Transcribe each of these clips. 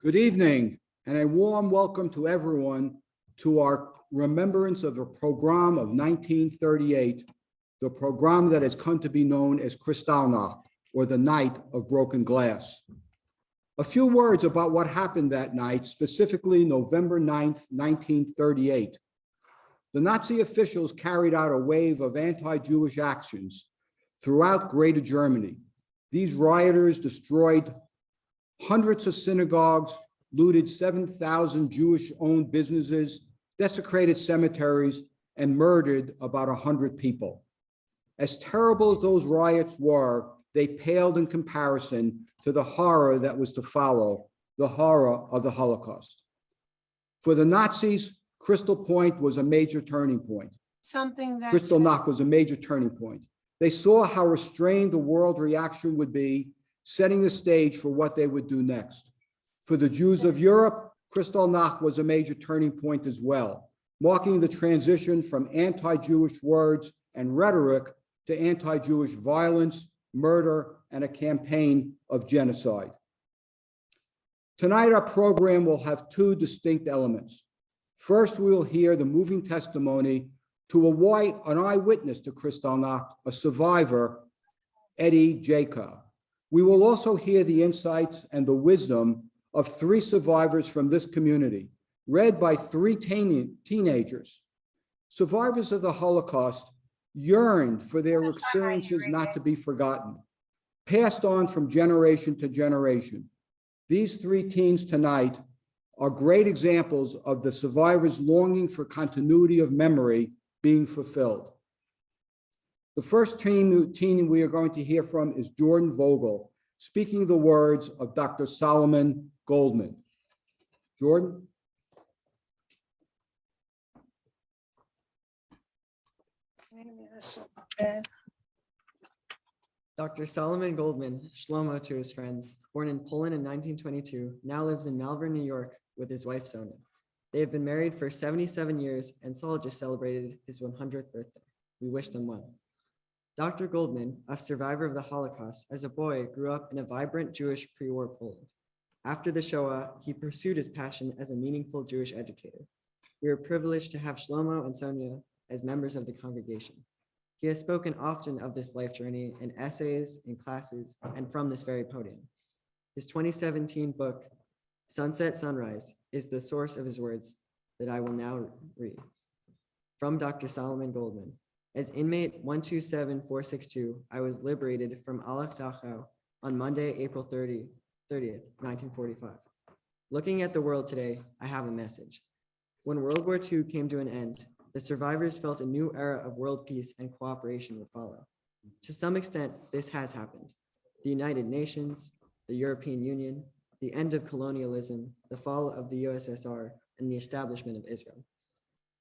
Good evening, and a warm welcome to everyone to our remembrance of the pogrom of 1938, the pogrom that has come to be known as Kristallnacht, or the Night of Broken Glass. A few words about what happened that night, specifically November 9th, 1938. The Nazi officials carried out a wave of anti-Jewish actions throughout Greater Germany. These rioters destroyed hundreds of synagogues, looted 7,000 Jewish-owned businesses, desecrated cemeteries, and murdered about 100 people. As terrible as those riots were, they paled in comparison to the horror that was to follow, the horror of the Holocaust. For the Nazis, Crystal Point was a major turning point. Kristallnacht was a major turning point. They saw how restrained the world reaction would be, setting the stage for what they would do next. For the Jews of Europe, Kristallnacht was a major turning point as well, marking the transition from anti-Jewish words and rhetoric to anti-Jewish violence, murder, and a campaign of genocide. Tonight, our program will have two distinct elements. First, we will hear the moving testimony to an eyewitness to Kristallnacht, a survivor, Eddie Jaku. We will also hear the insights and the wisdom of three survivors from this community, read by three teenagers. Survivors of the Holocaust yearned for their experiences not to be forgotten, passed on from generation to generation. These three teens tonight are great examples of the survivors' longing for continuity of memory being fulfilled. The first teen we are going to hear from is Jordan Vogel, speaking the words of Dr. Solomon Goldman. Jordan? Dr. Solomon Goldman, Shlomo to his friends, born in Poland in 1922, now lives in Malvern, New York with his wife, Sonia. They have been married for 77 years, and Saul just celebrated his 100th birthday. We wish them well. Dr. Goldman, a survivor of the Holocaust, as a boy grew up in a vibrant Jewish pre-war Poland. After the Shoah, he pursued his passion as a meaningful Jewish educator. We are privileged to have Shlomo and Sonia as members of the congregation. He has spoken often of this life journey in essays, in classes, and from this very podium. His 2017 book, Sunset Sunrise, is the source of his words that I will now read. From Dr. Solomon Goldman. As inmate 127462, I was liberated from Alach Dachau on Monday, April 30th, 1945. Looking at the world today, I have a message. When World War II came to an end, the survivors felt a new era of world peace and cooperation would follow. To some extent, this has happened. The United Nations, the European Union, the end of colonialism, the fall of the USSR, and the establishment of Israel.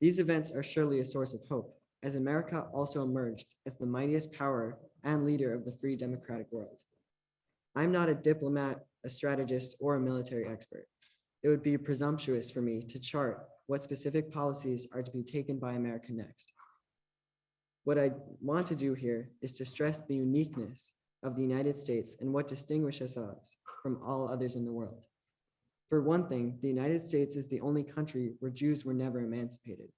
These events are surely a source of hope, as America also emerged as the mightiest power and leader of the free democratic world. I'm not a diplomat, a strategist, or a military expert. It would be presumptuous for me to chart what specific policies are to be taken by America next. What I want to do here is to stress the uniqueness of the United States and what distinguishes us from all others in the world. For one thing, the United States is the only country where Jews were never emancipated.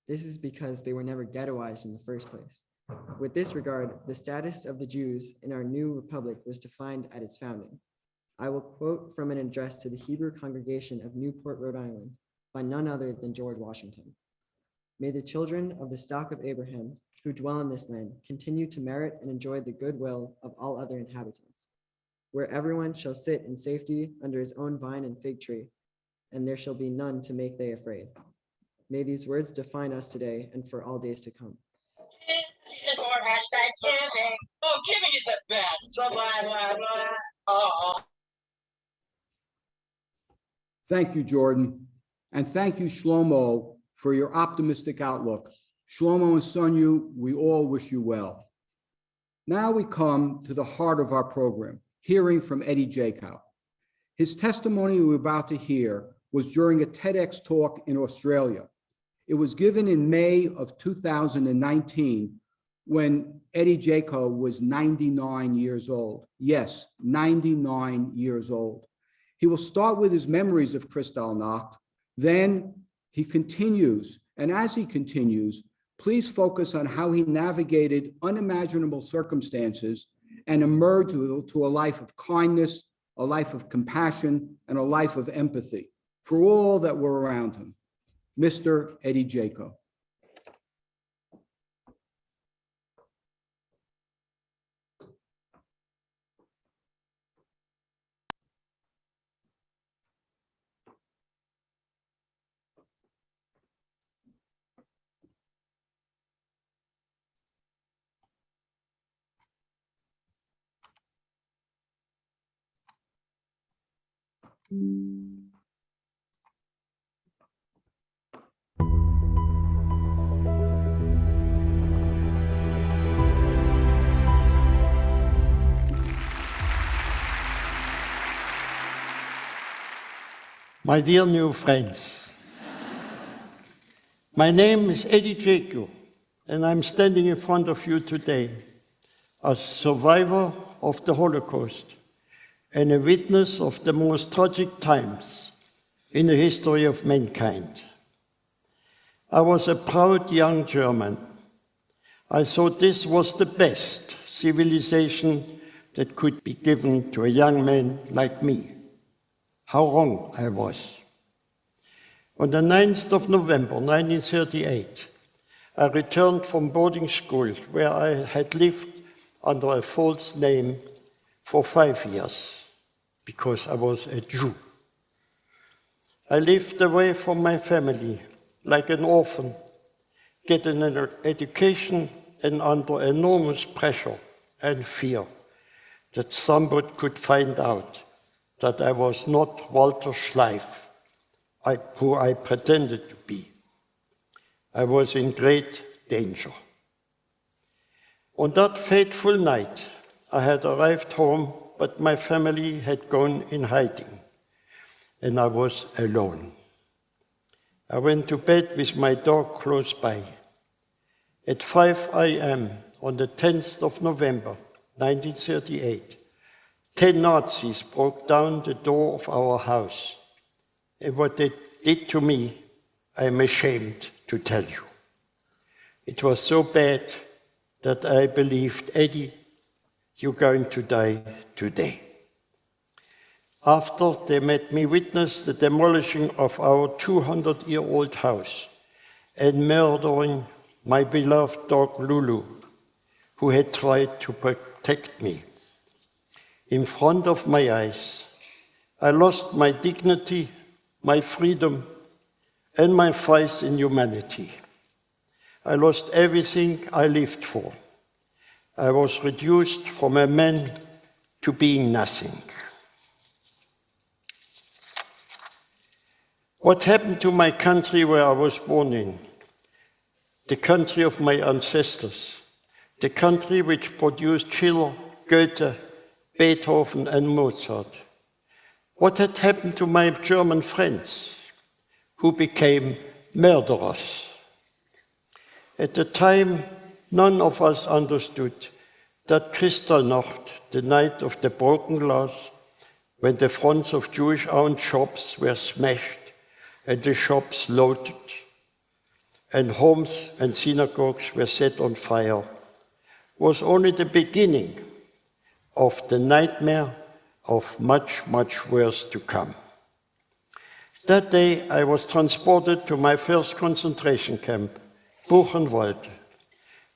This is because they were never ghettoized in the first place. With this regard, the status of the Jews in our new republic was defined at its founding. I will quote from an address to the Hebrew congregation of Newport, Rhode Island, by none other than George Washington. May the children of the stock of Abraham who dwell in this land continue to merit and enjoy the goodwill of all other inhabitants, where everyone shall sit in safety under his own vine and fig tree, and there shall be none to make they afraid. May these words define us today and for all days to come. Oh, giving is the best. Thank you, Jordan. And thank you, Shlomo, for your optimistic outlook. Shlomo and Sonia, we all wish you well. Now we come to the heart of our program, hearing from Eddie Jaku. His testimony we're about to hear was during a TEDx talk in Australia. It was given in May of 2019 when Eddie Jaku was 99 years old. Yes, 99 years old. He will start with his memories of Kristallnacht, then he continues, and as he continues, please focus on how he navigated unimaginable circumstances and emerged to a life of kindness, a life of compassion, and a life of empathy for all that were around him. Mr. Eddie Jaku. My dear new friends, my name is Eddie Jaku, and I'm standing in front of you today as survivor of the Holocaust and a witness of the most tragic times in the history of mankind. I was a proud young German. I thought this was the best civilization that could be given to a young man like me. How wrong I was. On the 9th of November 1938, I returned from boarding school where I had lived under a false name for 5 years because I was a Jew. I lived away from my family like an orphan, getting an education and under enormous pressure and fear that somebody could find out that I was not Walter Schleif, who I pretended to be. I was in great danger. On that fateful night, I had arrived home, but my family had gone in hiding, and I was alone. I went to bed with my dog close by. At 5 a.m. on the 10th of November, 1938, 10 Nazis broke down the door of our house. And what they did to me, I am ashamed to tell you. It was so bad that I believed, Eddie, you're going to die today. After they made me witness the demolishing of our 200-year-old house and murdering my beloved dog Lulu, who had tried to protect me. In front of my eyes, I lost my dignity, my freedom, and my faith in humanity. I lost everything I lived for. I was reduced from a man to being nothing. What happened to my country where I was born in? The country of my ancestors, the country which produced Schiller, Goethe, Beethoven and Mozart. What had happened to my German friends, who became murderers? At the time, none of us understood that Kristallnacht, the night of the broken glass, when the fronts of Jewish-owned shops were smashed and the shops looted, and homes and synagogues were set on fire, was only the beginning of the nightmare of much, much worse to come. That day, I was transported to my first concentration camp, Buchenwald,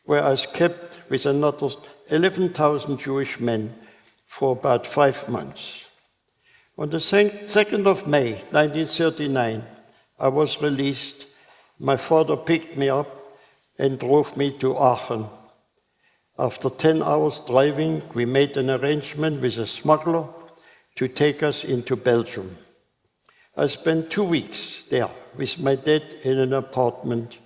where I was kept with another 11,000 Jewish men for about 5 months. On the 2nd of May, 1939, I was released. My father picked me up and drove me to Aachen. After 10 hours driving, we made an arrangement with a smuggler to take us into Belgium. I spent 2 weeks there with my dad in an apartment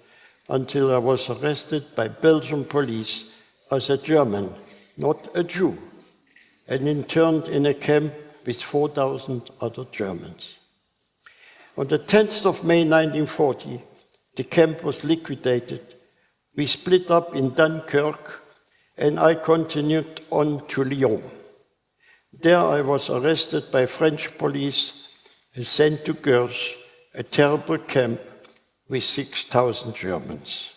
until I was arrested by Belgian police as a German, not a Jew, and interned in a camp with 4,000 other Germans. On the 10th of May 1940, the camp was liquidated. We split up in Dunkirk, and I continued on to Lyon. There I was arrested by French police and sent to Gurs, a terrible camp with 6,000 Germans.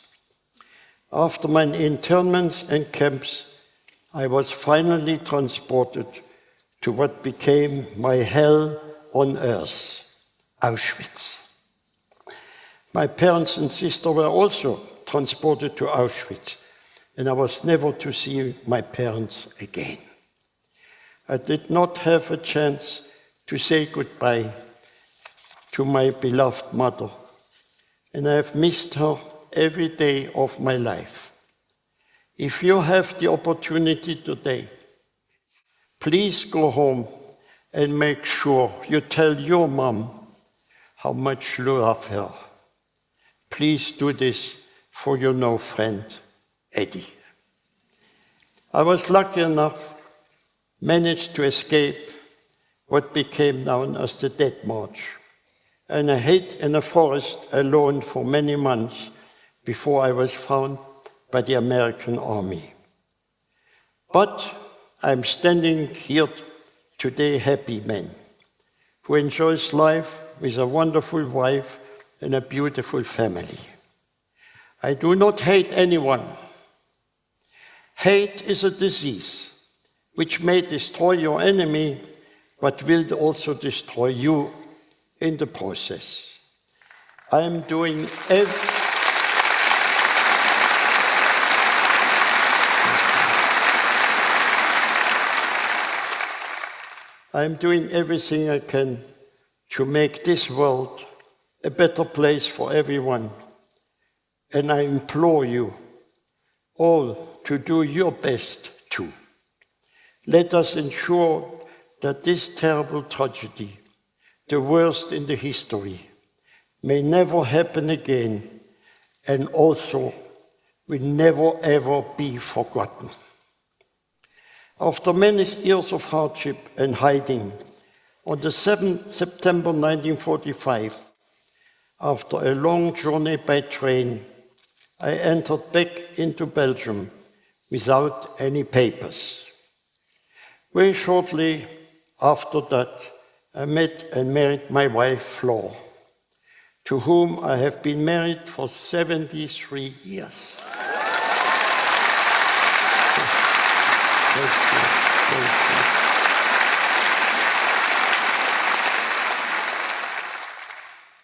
After my internments and camps, I was finally transported to what became my hell on earth, Auschwitz. My parents and sister were also transported to Auschwitz, and I was never to see my parents again. I did not have a chance to say goodbye to my beloved mother, and I have missed her every day of my life. If you have the opportunity today, please go home and make sure you tell your mom how much you love her. Please do this for your new friend, Eddie. I was lucky enough managed to escape what became known as the Death March, and I hid in a forest alone for many months before I was found by the American army. But I'm standing here today happy man, who enjoys life with a wonderful wife and a beautiful family. I do not hate anyone. Hate is a disease which may destroy your enemy, but will also destroy you in the process. I'm doing everything I can to make this world a better place for everyone. And I implore you all to do your best too. Let us ensure that this terrible tragedy, the worst in the history, may never happen again, and also will never ever be forgotten. After many years of hardship and hiding, on the 7th September 1945, after a long journey by train, I entered back into Belgium without any papers. Very shortly after that, I met and married my wife, Flor, to whom I have been married for 73 years. Thank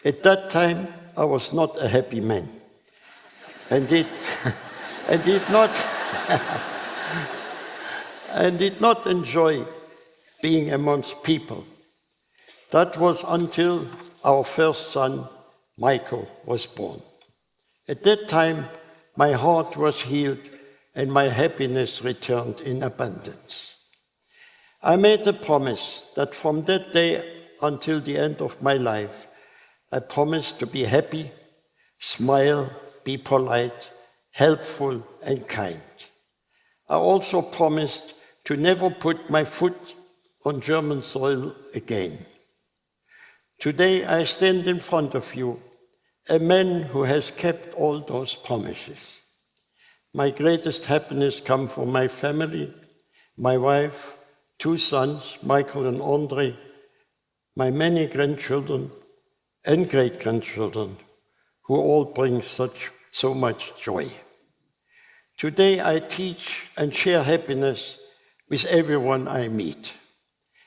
you. At that time, I was not a happy man, and did not enjoy being amongst people. That was until our first son, Michael, was born. At that time, my heart was healed and my happiness returned in abundance. I made a promise that from that day until the end of my life, I promised to be happy, smile, be polite, helpful, and kind. I also promised to never put my foot on German soil again. Today I stand in front of you, a man who has kept all those promises. My greatest happiness comes from my family, my wife, 2 sons, Michael and Andre, my many grandchildren and great-grandchildren, who all bring so much joy. Today I teach and share happiness with everyone I meet.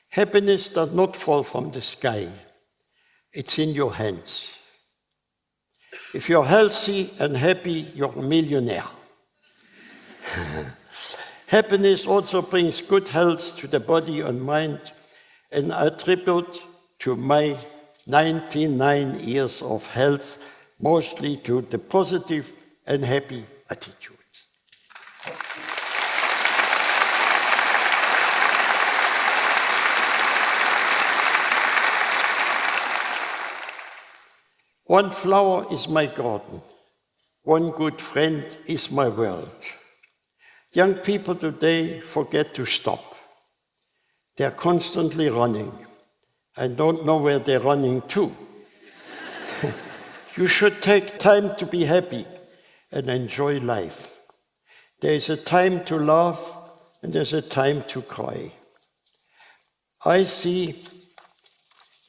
Happiness does not fall from the sky. It's in your hands. If you're healthy and happy, you're a millionaire. Happiness also brings good health to the body and mind, and I attribute to my 99 years of health mostly to the positive and happy attitude. One flower is my garden. One good friend is my world. Young people today forget to stop. They're constantly running and don't know where they're running to. You should take time to be happy and enjoy life. There is a time to laugh and there's a time to cry. I see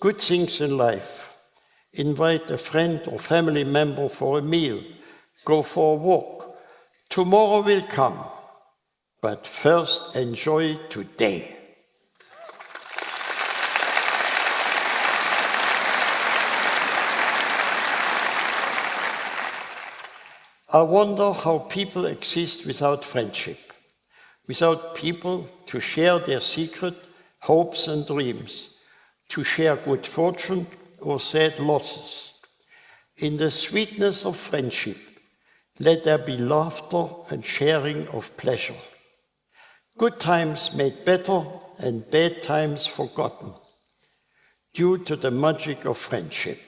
good things in life. Invite a friend or family member for a meal. Go for a walk. Tomorrow will come, but first enjoy today. I wonder how people exist without friendship, without people to share their secret hopes and dreams, to share good fortune or sad losses. In the sweetness of friendship, let there be laughter and sharing of pleasure. Good times made better and bad times forgotten, due to the magic of friendship.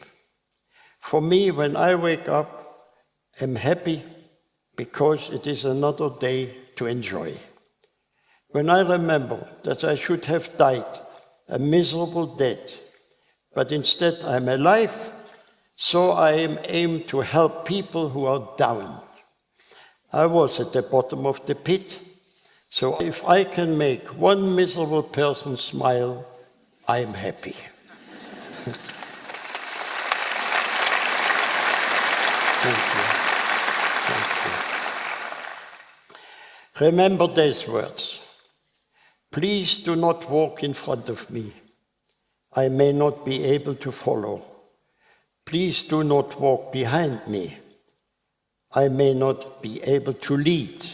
For me, when I wake up, I'm happy because it is another day to enjoy. When I remember that I should have died a miserable death, but instead I'm alive, so I am aimed to help people who are down. I was at the bottom of the pit, so if I can make one miserable person smile, I'm happy. Thank you. Remember these words. Please do not walk in front of me. I may not be able to follow. Please do not walk behind me. I may not be able to lead.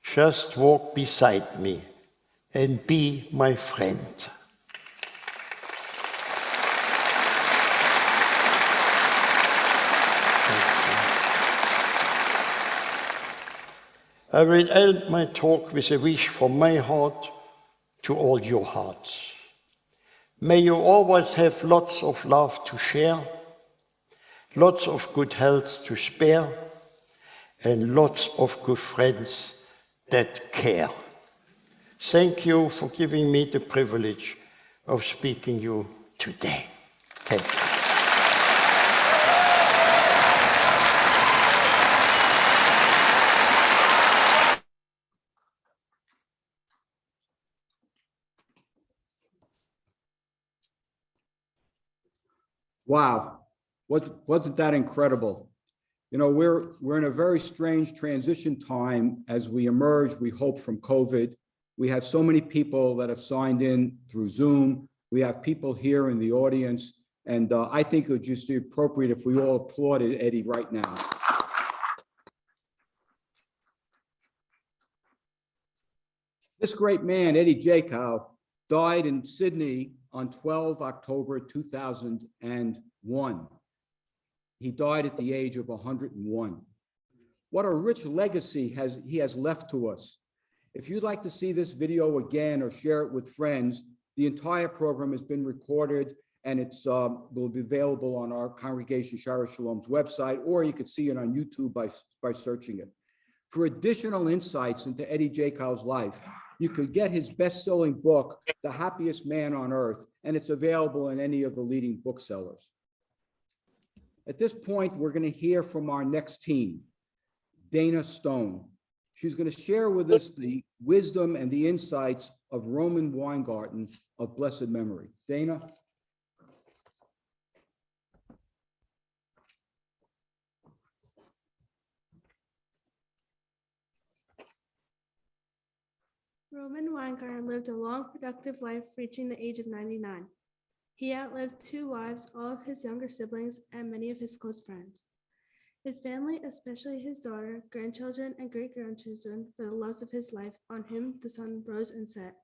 Just walk beside me and be my friend. I will end my talk with a wish from my heart to all your hearts. May you always have lots of love to share, lots of good health to spare, and lots of good friends that care. Thank you for giving me the privilege of speaking you today. Thank you. Wow, wasn't that incredible? You know, we're in a very strange transition time as we emerge, we hope, from COVID. We have so many people that have signed in through Zoom. We have people here in the audience, and I think it would just be appropriate if we all applauded Eddie right now. This great man, Eddie Jaku, died in Sydney on 12 October 2001. He died at the age of 101. What a rich legacy he has left to us. If you'd like to see this video again or share it with friends, the entire program has been recorded and it's will be available on our congregation Shara Shalom's website, or you could see it on YouTube by searching it. For additional insights into Eddie Jaku's life, you could get his best-selling book, The Happiest Man on Earth, and it's available in any of the leading booksellers. At this point, we're going to hear from our next team, Dana Stone. She's going to share with us the wisdom and the insights of Roman Weingarten of blessed memory. Dana? Roman Weingarten lived a long, productive life, reaching the age of 99. He outlived 2 wives, all of his younger siblings, and many of his close friends. His family, especially his daughter, grandchildren, and great-grandchildren, were the loves of his life, on whom the sun rose and set.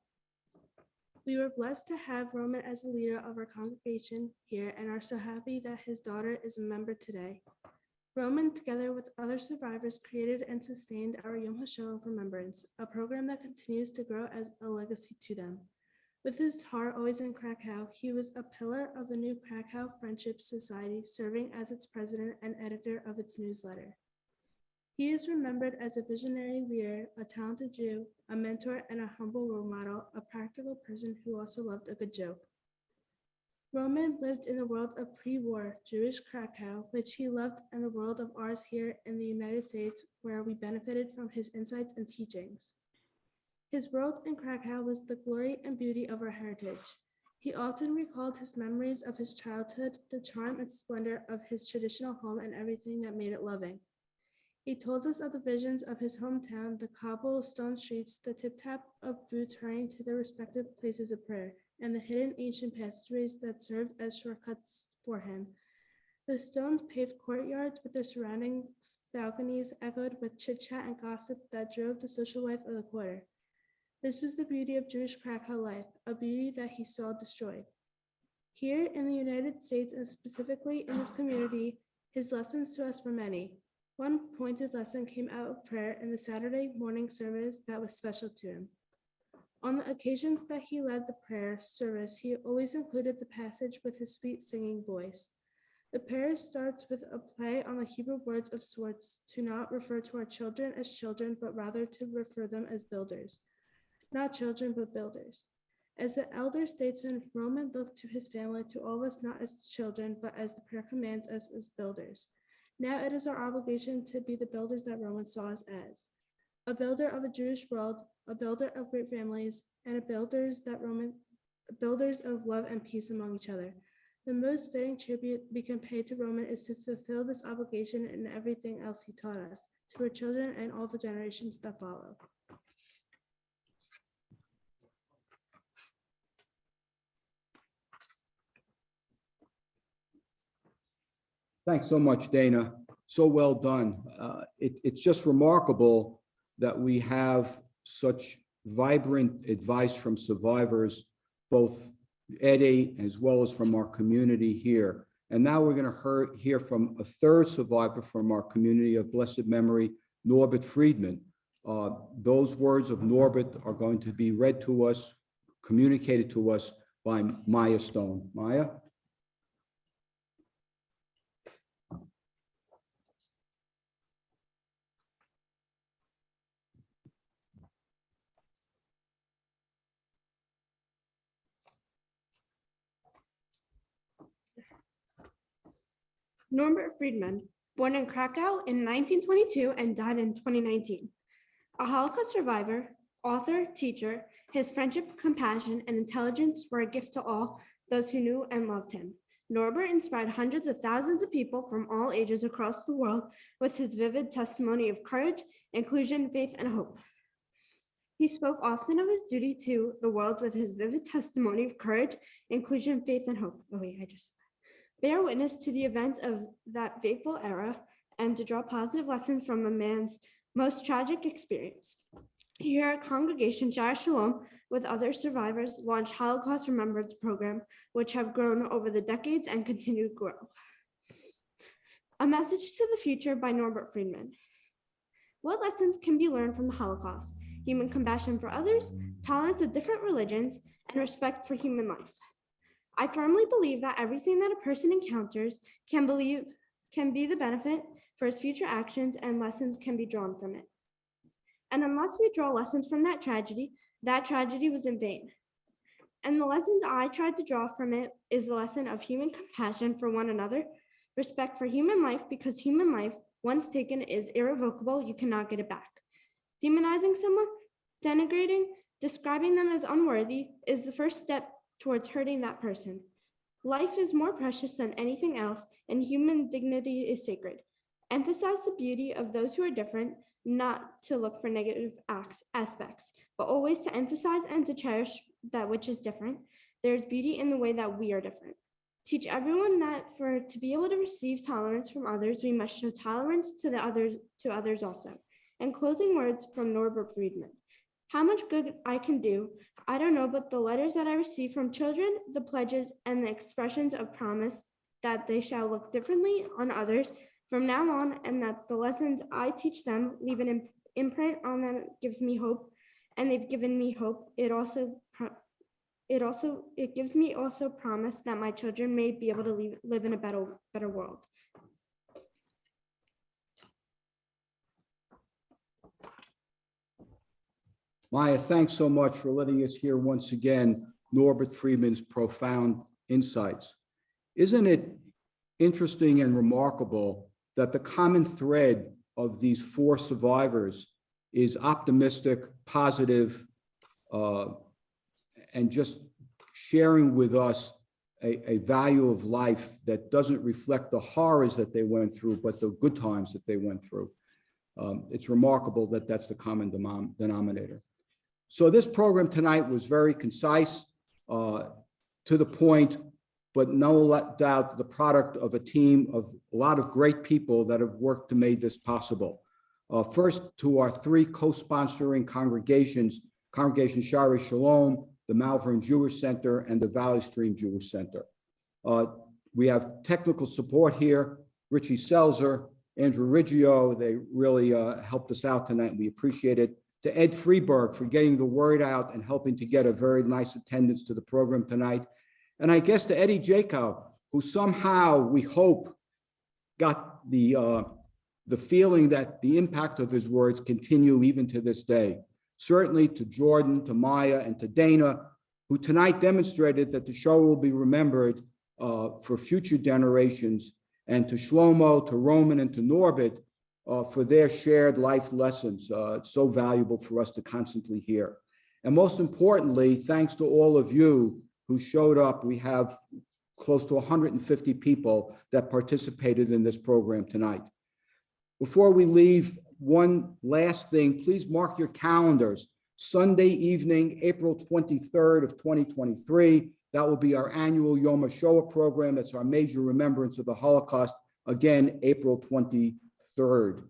We were blessed to have Roman as a leader of our congregation here and are so happy that his daughter is a member today. Roman, together with other survivors, created and sustained our Yom HaShoah of Remembrance, a program that continues to grow as a legacy to them. With his heart always in Krakow, he was a pillar of the new Krakow Friendship Society, serving as its president and editor of its newsletter. He is remembered as a visionary leader, a talented Jew, a mentor, and a humble role model, a practical person who also loved a good joke. Roman lived in the world of pre-war Jewish Krakow, which he loved, and the world of ours here in the United States, where we benefited from his insights and teachings. His world in Krakow was the glory and beauty of our heritage. He often recalled his memories of his childhood, the charm and splendor of his traditional home, and everything that made it loving. He told us of the visions of his hometown, the cobblestone streets, the tip-tap of boots hurrying to their respective places of prayer, and the hidden ancient passageways that served as shortcuts for him. The stone-paved courtyards with their surrounding balconies echoed with chit-chat and gossip that drove the social life of the quarter. This was the beauty of Jewish Krakow life, a beauty that he saw destroyed. Here in the United States, and specifically in this community, his lessons to us were many. One pointed lesson came out of prayer in the Saturday morning service that was special to him. On the occasions that he led the prayer service, he always included the passage with his sweet singing voice. The prayer starts with a play on the Hebrew words of sorts to not refer to our children as children, but rather to refer them as builders. Not children, but builders. As the elder statesman, Roman looked to his family, to all of us not as children, but as the prayer commands us as builders. Now it is our obligation to be the builders that Roman saw us as. A builder of a Jewish world, a builder of great families, and a builders of love and peace among each other. The most fitting tribute we can pay to Roman is to fulfill this obligation in everything else he taught us, to our children and all the generations that follow. Thanks so much, Dana. So well done. It's just remarkable that we have such vibrant advice from survivors, both Eddie as well as from our community here. And now we're going to hear from a third survivor from our community of blessed memory, Norbert Friedman. Those words of Norbert are going to be read to us, communicated to us by Maya Stone. Maya? Norbert Friedman, born in Krakow in 1922 and died in 2019. A Holocaust survivor, author, teacher, his friendship, compassion, and intelligence were a gift to all those who knew and loved him. Norbert inspired hundreds of thousands of people from all ages across the world with his vivid testimony of courage, inclusion, faith, and hope. He spoke often of his duty to the world with his vivid testimony of courage, inclusion, faith, and hope. Bear witness to the events of that fateful era and to draw positive lessons from a man's most tragic experience. Here at Congregation Shire Shalom, with other survivors, launched Holocaust Remembrance Program, which have grown over the decades and continue to grow. A message to the future by Norbert Friedman. What lessons can be learned from the Holocaust? Human compassion for others, tolerance of different religions, and respect for human life. I firmly believe that everything that a person encounters can be the benefit for his future actions, and lessons can be drawn from it. And unless we draw lessons from that tragedy was in vain. And the lessons I tried to draw from it is the lesson of human compassion for one another, respect for human life, because human life, once taken, is irrevocable. You cannot get it back. Demonizing someone, denigrating, describing them as unworthy is the first step towards hurting that person. Life is more precious than anything else, and human dignity is sacred. Emphasize the beauty of those who are different, not to look for negative aspects, but always to emphasize and to cherish that which is different. There's beauty in the way that we are different. Teach everyone that to be able to receive tolerance from others, we must show tolerance to others also. And closing words from Norbert Friedman. How much good I can do, I don't know, but the letters that I receive from children, the pledges, and the expressions of promise that they shall look differently on others from now on, and that the lessons I teach them leave an imprint on them gives me hope, and they've given me hope. It gives me also promise that my children may be able to live in a better world. Maya, thanks so much for letting us hear once again Norbert Friedman's profound insights. Isn't it interesting and remarkable that the common thread of these four survivors is optimistic, positive, and just sharing with us a value of life that doesn't reflect the horrors that they went through, but the good times that they went through. It's remarkable that that's the common denominator. So this program tonight was very concise, to the point, but no doubt the product of a team of a lot of great people that have worked to make this possible. First, to our three co-sponsoring congregations, Congregation Shari Shalom, the Malvern Jewish Center, and the Valley Stream Jewish Center. We have technical support here, Richie Selzer, Andrew Riggio. They really helped us out tonight, and we appreciate it. To Ed Freeberg for getting the word out and helping to get a very nice attendance to the program tonight. And I guess to Eddie Jaku, who somehow, we hope, got the feeling that the impact of his words continue even to this day. Certainly to Jordan, to Maya, and to Dana, who tonight demonstrated that the Shoah will be remembered for future generations, and to Shlomo, to Roman, and to Norbert for their shared life lessons. It's so valuable for us to constantly hear. And most importantly, thanks to all of you who showed up. We have close to 150 people that participated in this program tonight. Before we leave, one last thing, please mark your calendars. Sunday evening, April 23rd of 2023, that will be our annual Yom HaShoah program. That's our major remembrance of the Holocaust. Again, April 23rd.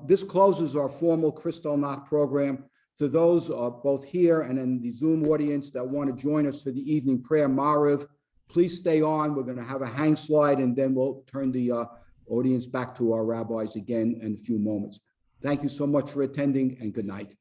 This closes our formal Kristallnacht program. To those both here and in the Zoom audience that want to join us for the evening prayer, Mariv, please stay on. We're going to have a hang slide, and then we'll turn the audience back to our rabbis again in a few moments. Thank you so much for attending, and good night.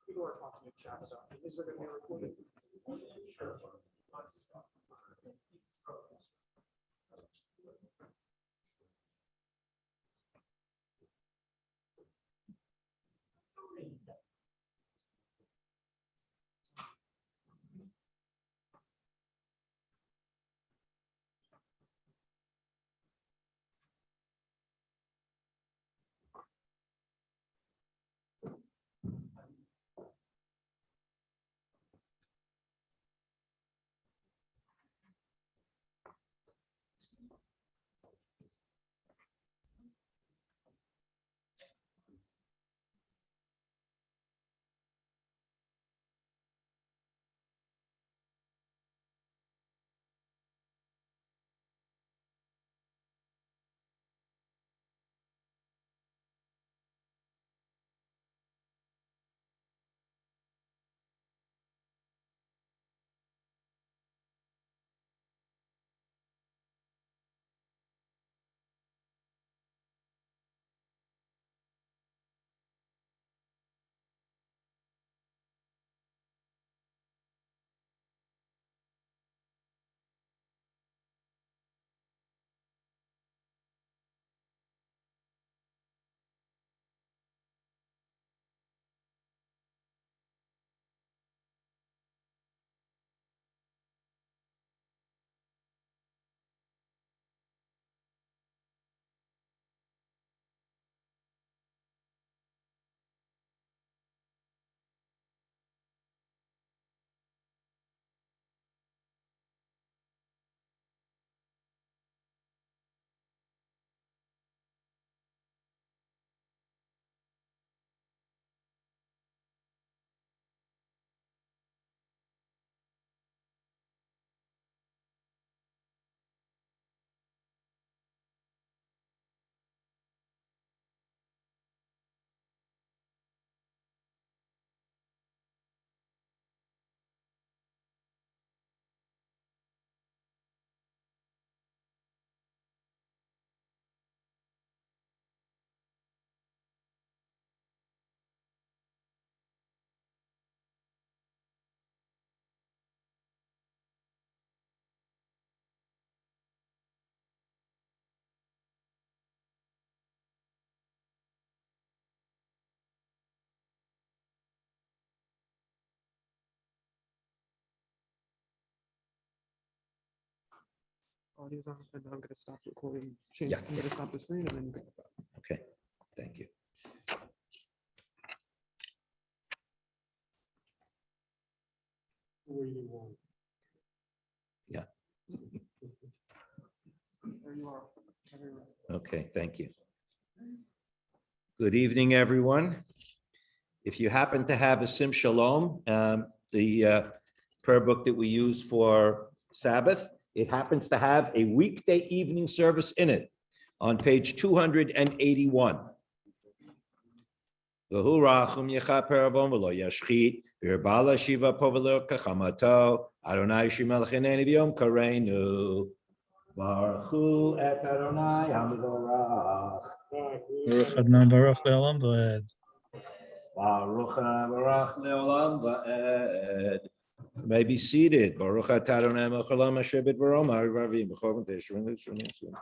People are talking in chat, so is there going to be a recording? Sure. Audio's on, and I'm gonna stop recording. Change, Yeah. I'm gonna stop the screen and then bring it back. Okay, thank you. Yeah. There you are. Okay, thank you. Good evening, everyone. If you happen to have a Sim Shalom, the prayer book that we use for Sabbath, it happens to have a weekday evening service in it on page 281. V'hu rachum yechaper avon v'lo yashchit, v'hirbala shiva povelo kachamato, Adonai shemel cheneni v'yom kareinu. Baruch hu et Adonai hamivorach. Baruch Adonai Baruch Le'olam Va'ed. Baruch Baruch Le'olam Va'ed. You may be seated. Baruch atah Adonai melech haolam asher b'dvaro ma'ariv avim b'chol v'teshuvah.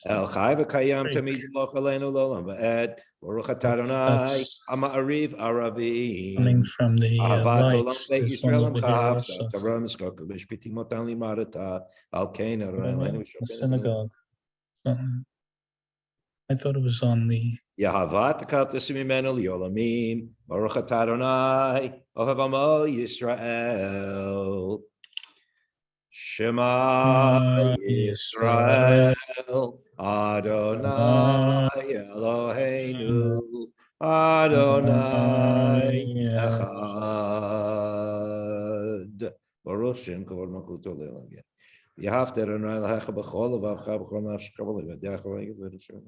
El chai v'kayam tamid lo chaleinu l'olam va'ed. Baruch atah Adonai That's ha'ma'ariv aravim. coming from the Ahavat olam lights. beit There's one Yisrael over here chahavta. also. Tavram skokah v'shpitim otan limadata. Al kain Adonai leinu The synagogue. Something. I thought it was on the. Yahavat kaltas mimenu liolamim. Baruch atah Adonai ohav amo Yisrael. Shema Yisrael Adonai Eloheinu Adonai Echad. Baruch Shem Kavod Malchuto Le'olam. Yahavta Adonai Elohecha b'chol levavcha b'chol nafshecha v'lo yvadecha v'leged v'rishon.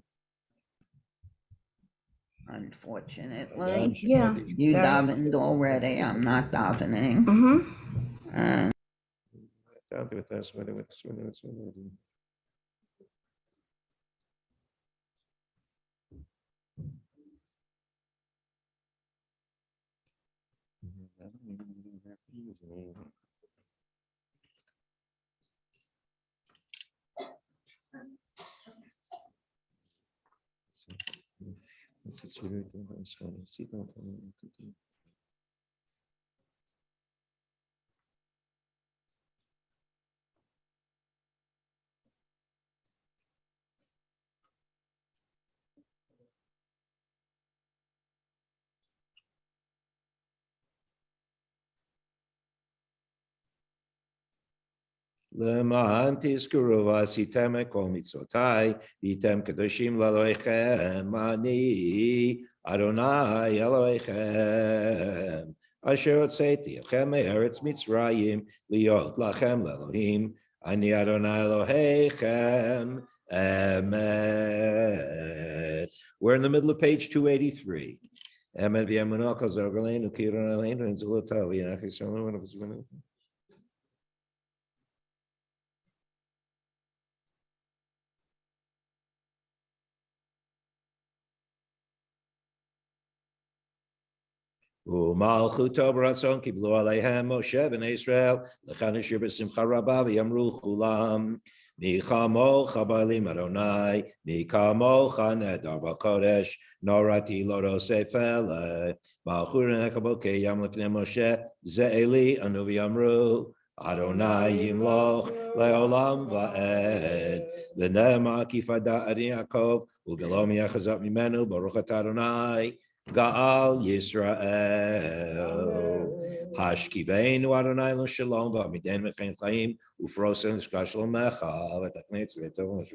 Unfortunately, you davened already. I'm not davening. And Leman tizkuru v'asitem kol mitzotai v'yitem kadoshim l'Elohechem ani Adonai Elohechem asher hotzeti echem me'eretz Mitzrayim liot lachem l'Elohim ani Adonai Elohechem Emet. We're in the middle of page 283. Emet v'yemunah kol zor galeinu ki Adonai Eloheinu en zulotah v'yanach Yisrael. Umalchuto b'ratzon kiblu aleihem Moshe b'nei Israel lechan asher b'simcha rabah v'yamru chulam mi chamocha ba'alim Adonai mi kamocha nedar b'kodesh norati lo rosef ele malchurin echabokei yam lefnei Moshe ze'eli anu v'yamru Adonai yimloch le'olam va'ed v'nema kifada ari Yaakov u'gelo miyachazat mimenu baruch atah Adonai Gaal Yisrael Hashkiveinu Adonai lo shalom v'amiden mechen chaim ufrosen l'shkash l'mecha v'taknetz v'etov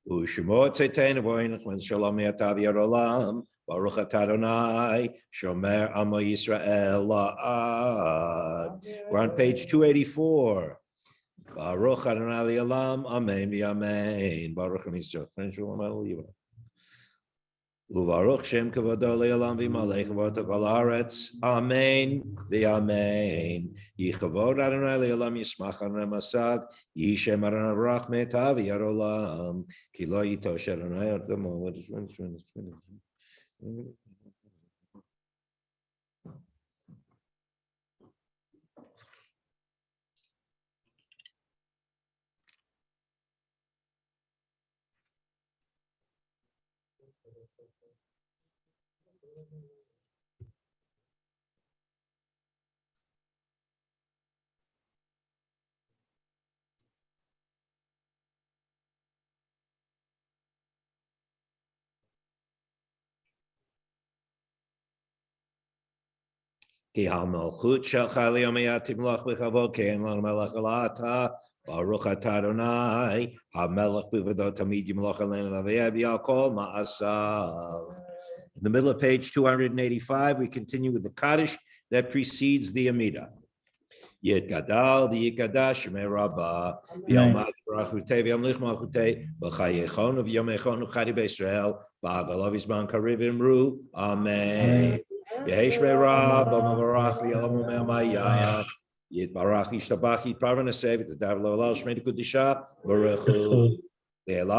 u'shemot tzeitein v'oinach men shalom yatav yarolam baruch atah Adonai shomer amo Yisrael la'ad. We're on page 284. Baruch Adonai li'olam amen v'amen. Baruch Yisrael shalom aleichem. Uvaruch Shem Kavodo Le'olam V'Malech V'Oto Kol Haaretz. Amen V'Amen. Yichavod Adonai Le'olam Yismach Adonai Masav. Yishem Adonai Barach Me'etav Yarolam. Ki Lo Yitosh Adonai Adamo. What is one? Ki ha-malchut shelcha liyom yatim lach b'chavod kein lan melech alata baruch atah Adonai ha-melech b'vado tamid yimloch aleinu v'yeh b'yakol ma'asav. In the middle of page 285, we continue with the Kaddish that precedes the Amida. Yit gadal v'yikadash shemei rabbah v'yomad barachutei v'yomlich malchutei b'chayechonu v'yomechonu chadi b'Yisrael b'agalav yizman kariv imru. Amen. Yehesh shemei rabbah v'barach v'yom me'amaya yit barach yishtabach yitparvan asev v'tadav l'olal shmei d'kudisha baruchu. Amen.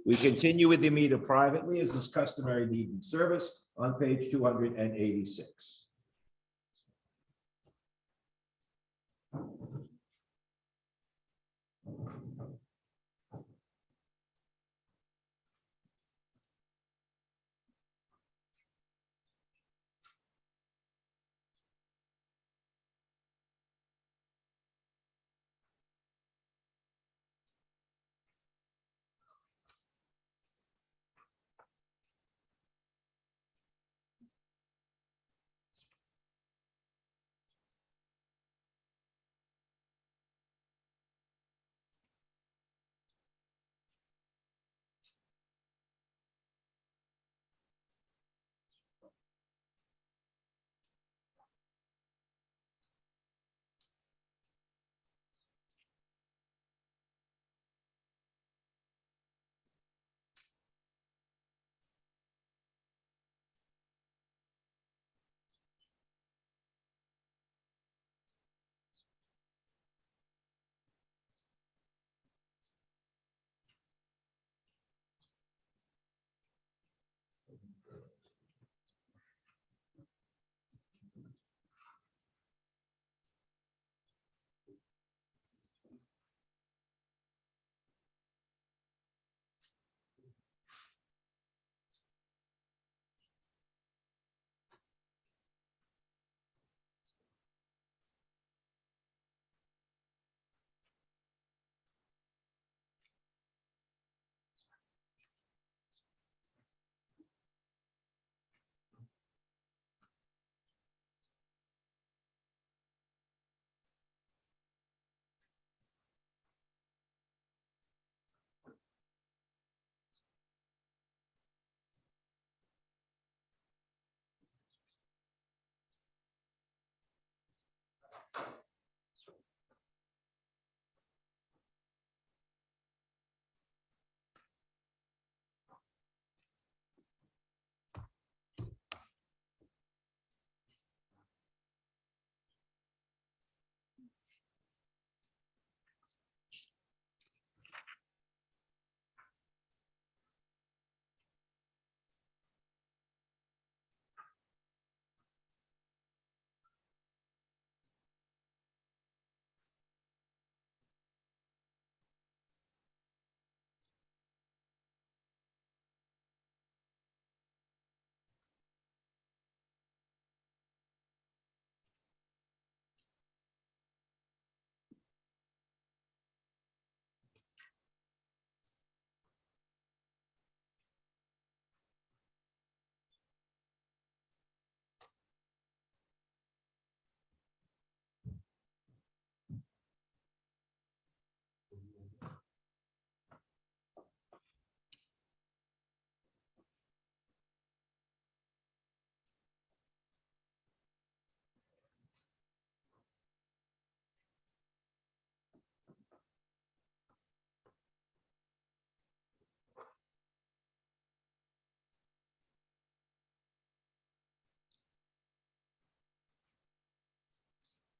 We continue with the Amida privately, as is customary in the evening service, on page 286.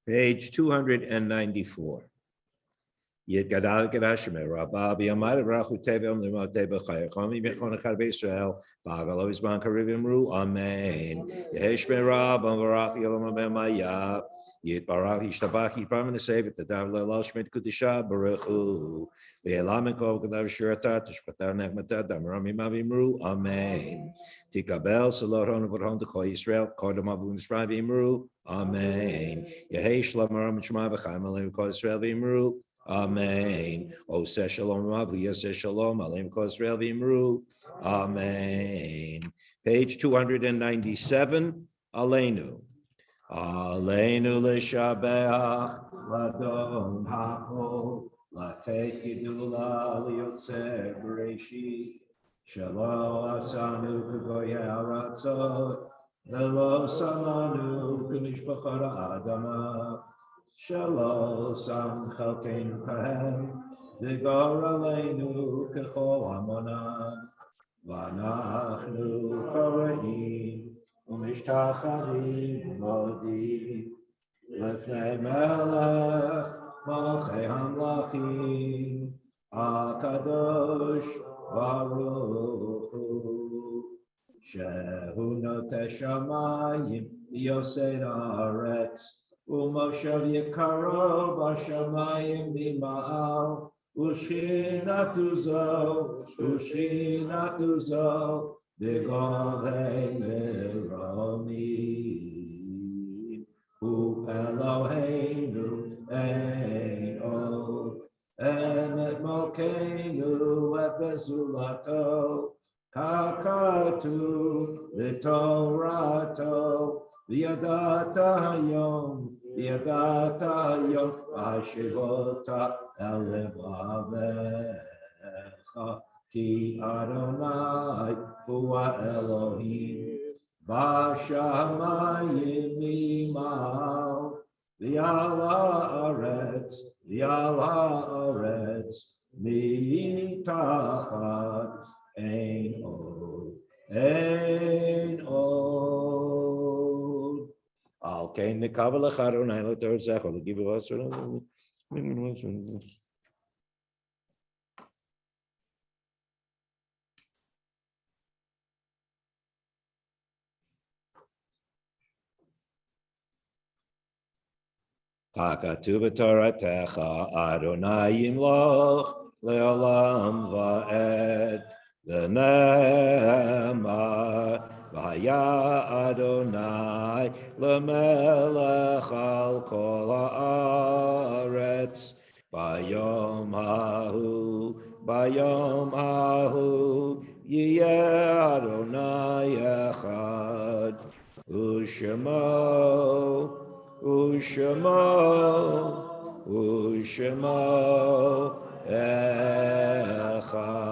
Page 294. Yit gadal gadashme rabba b'yamad brachutevim limotei b'chayachom yimechon echad b'Yisrael b'agalav yizman kariv imru. Amen. Yeheshme rabba v'barach yolom b'maya yit barach yishtabach yitparvan asev v'tadav l'olal shmei d'kudisha baruchu v'elam ekov gadav shirata tishpatav nechmata damaram imav imru. Amen. Tikabel salot hon v'hon d'chol Yisrael kodem avun d'shma v'imru. Amen. Yehesh lamaram shma v'chaim aleim kol Yisrael v'imru. Amen. Oseh shalom Rav Yaseh shalom Aleim Kol Yisrael v'imru. Amen. Page 297. Aleinu. Aleinu l'shabeach l'adon ha'kol l'teit gidula l'yotzer b'reishit shelo asanu k'goyei ha'aratzot v'lo samanu k'mishpachot ha'adama shelo sam chelkeinu kahem v'gor aleinu k'chol hamonam v'anachnu kore'im ומשתחווים מודים לפני מלך מלכי המלכים הקדוש ברוך הוא שהוא נוטה שמיים ויוסד הארץ ומושב יקרו בשמיים ממעל ושכינתו זו בגובי מרומים, ואלוהינו אין עוד, אין את מלכנו את בזולתו, ככתוב בתורתו, וידעת היום השיבות אל לבבך. כי אדוני הוא האלוהים בשמיים ממעל ועל הארץ מתחת אין עוד. על כן נקבל לך אדוני לתורתך ולגיבו עשרה. ככתוב בתורתך, אדוני ימלוך לעולם ועד, ונאמר, והיה אדוני למלך על כל הארץ, ביום ההוא יהיה אדוני אחד, ושמו echad.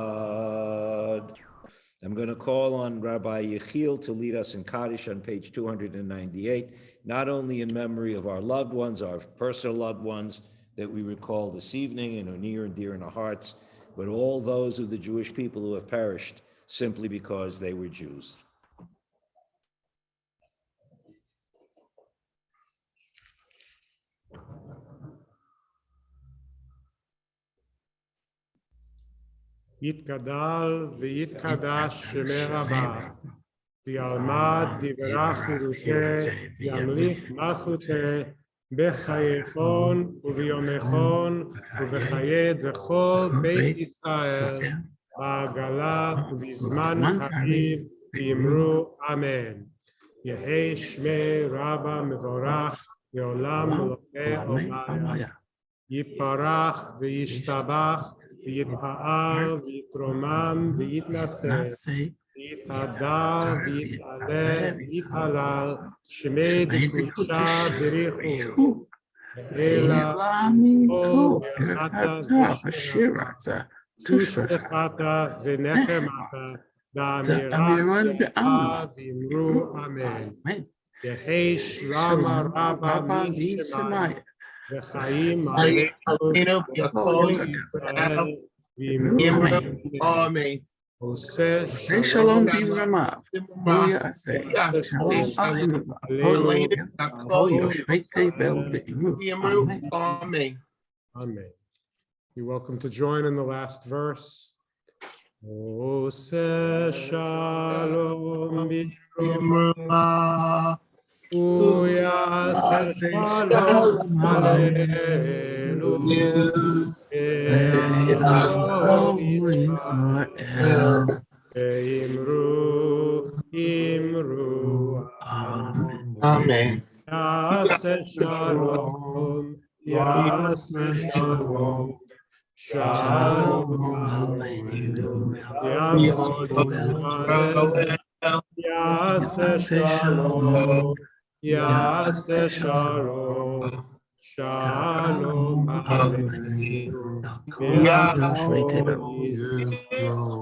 I'm going to call on Rabbi Yechiel to lead us in Kaddish on page 298, not only in memory of our loved ones, our personal loved ones that we recall this evening and are near and dear in our hearts, but all those of the Jewish people who have perished simply because they were Jews. יתגדל ויתקדש שמי רבה, וילמד דברה חירותה, ימליך מלכותה, בחייכון וביומכון ובחיי דכל בית ישראל, בעגלה ובזמן חביב, ואמרו אמן. יהי שמי רבה מבורך לעולם מלכי עולמיה, יתברך וישתבח ויתפאר ויתרומם ויתנשא ויתהדר ויתעלה ויתהלל שמי דקדושה בריחו אלא כה ברחתה ושירתה ושבחתה ונחמתה באמירה דעה ואמרו אמן. יהי שלמה רבה משמיים וחיים עלינו בכל ישראל ואמרו אמן. עושה שלום במרומיו, הוא יעשה שלום עלינו בכל יושבי תבל ואמרו אמן. Amen. You're welcome to join in the last verse. עושה שלום במרומיו הוא יעשה שלום עלינו ועל ישראל ואמרו אמן. יעשה שלום יעשה Shalom. Shalom Aleinu. Yaseh Shalom. Yaseh Shalom. Shalom Aleinu.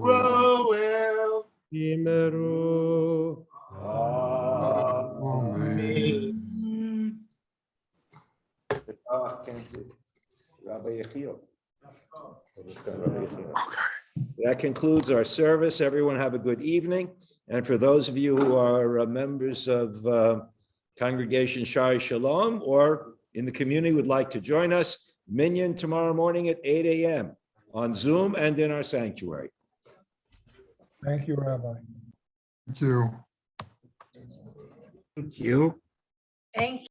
Yisrael. Yimeru. Amen. Rabbi Yechiel. That concludes our service. Everyone have a good evening. And for those of you who are members of Congregation Shari Shalom or in the community would like to join us, Minyan tomorrow morning at 8 a.m. on Zoom and in our sanctuary. Thank you, Rabbi. Thank you. Thank you. Thank